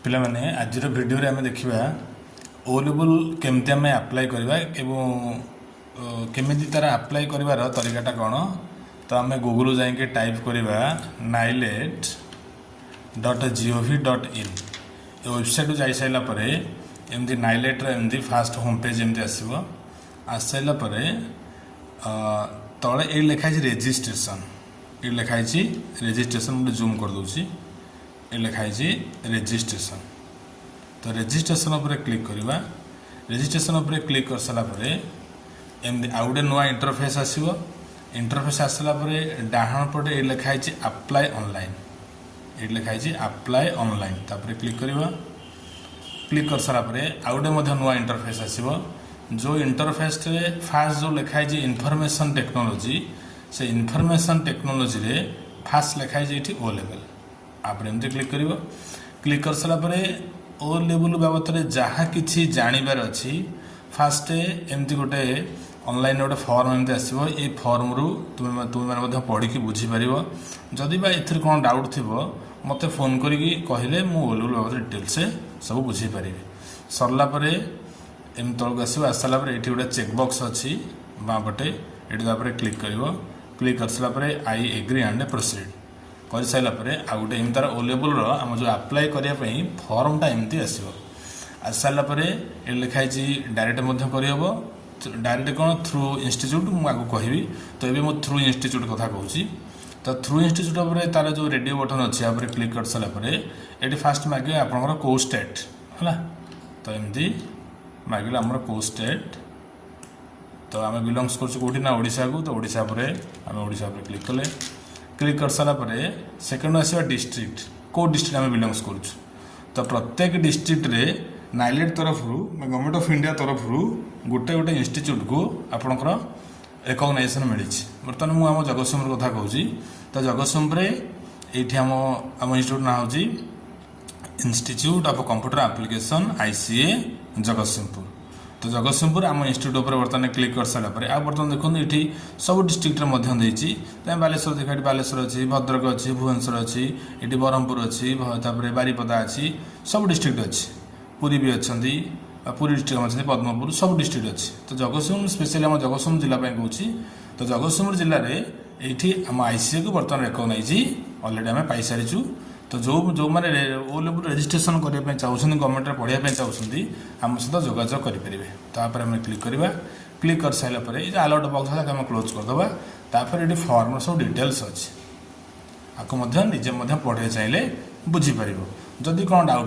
पिला माने आज भिडियो रे आमे देखिबा ओ लेवल केमती आमे अप्लाई करबा एवं केमिति तार अप्लाई करबार तरीकाटा कौन तो आमे गूगल जाए के टाइप करबा nilet.gov.in ये वेबसाइट जाई साइला परे एमती नाइलेट रे एमती फास्ट होम पेज एमती आसीबो आस साइला परे तळे ए लिखाई छी रजिस्ट्रेशन ये लिखाई छी रजिस्ट्रेशन मुझे जूम कर दूची ये लिखाई छी रजिस्ट्रेशन तो रजिस्ट्रेशन उपर क्लिक करवा रजिस्ट्रेशन उपर क्लिक कर सारा परे एमती आउ गोटे नुआ इंटरफेस आसीबो इंटरफेस आसला परे डाहाण पटे ये लिखाई छी अप्लाई ऑनलाइन ये लिखाई छी अप्लाई ऑनलाइन तापर क्लिक करवा क्लिक कर सारा परे आउ गोटे मध्य नुआ इंटरफेस आसीबो जो इंटरफेस रे फास्ट जो लिखाई छी इनफॉरमेशन टेक्नोलॉजी से इनफॉरमेशन टेक्नोलॉजी रे फास्ट लिखाई छी एठी ओ लेवल आप एमती क्लिक करिवो क्लिक कर सारा परे ओ लेवल बाबत जहाँ किसी जानवर अच्छी फास्ट एमती गोटे ऑनलाइन गोटे फॉर्म एमती आसो ये फॉर्म रु तुम मैंने पढ़ी बुझीपर जदि बा एथि कौन डाउट थी मत फोन करी कहले मु ओ लेवल बाबद डिटेल्स सब बुझीपारि सरला एम तौक आसला ये गोटे चेकबक्स अच्छी बाँ पटे ये क्लिक क्लिक कर सारापर आई एग्री एंड प्रोसीड कर सारापर आ गए एम तार ओ लेवल आम जो अप्लाई करने फॉर्मटा एमती आसो आस सारापर ये लिखाई डायरेक्ट करहब डायरेक्ट कौन थ्रू इंस्टीट्यूट मुझे कहबी तो ये मो थ्रू इंस्टीट्यूट कथा कहूँ तो थ्रू इंस्टीट्यूट तार जो रेडियो बटन अच्छी आप क्लिक कर सारापर ये फास्ट मागे आपंकर कौ स्टेट है तो एमती मागिले आम कौ स्टेट तो आम बिलंगस करोटी ना ओडिशा को तो ओडिशा पर आम ओडिशा पर क्लिक कर सारापर सेकेंड आसवा डिस्ट्रिक्ट कौ डिस्ट्रिक्ट आम बिलंगस करुँ तो प्रत्येक डिस्ट्रिक्ट रे नाइलेट तरफ गवर्नमेंट ऑफ इंडिया तरफ गोटे गोटे इंस्टीट्यूट को आपंकर रिकग्नाइजेशन मिली बर्तमान मुझे आम जगतसिंहपुर कथा कहूँ तो जगतसिंहपुर ये आम इंस्टीट्यूट ना हूँ institute of computer application ICA Jagatsinghpur तो जगतसिंहपुर आम इंस्टीट्यूट पर बर्तमान क्लिक कर सारापर आ बर्तमान देखो ये सब डिस्ट्रिक्ट देती बालेश्वर देखा बालेश्वर अच्छी भद्रक अच्छी भुवनेश्वर अच्छी ये ब्रह्मपुर अच्छी बारिपदा अच्छी सब डिस्ट्रिक्ट अच्छी पुरी भी अच्छा पुरी डिस्ट्रिक्ट अच्छे पद्मपुर सब डिस्ट्रिक्ट अच्छी तो जगतसिंहपुर स्पेशली आम जगतसिंहपुर जिला कहूँ तो जगतसिंहपुर जिले में ये आम ICA को बर्तमान रेकग्नाइज अलरेडी आम पाई सारीचु तो जो जो मैंने ओ लेवल रजिस्ट्रेशन करने चाहते गवर्नमेंट पढ़ाई चाहते आम सहित जोगाजोग करेंगे तापर आम क्लिक करवा क्लिक कर सारापर ये अलर्ट बक्स आम क्लोज करदे तापर ये फॉर्म सब डिटेल्स अच्छी आपको निजे पढ़े चाहिए बुझीपर जदि कौन डाउट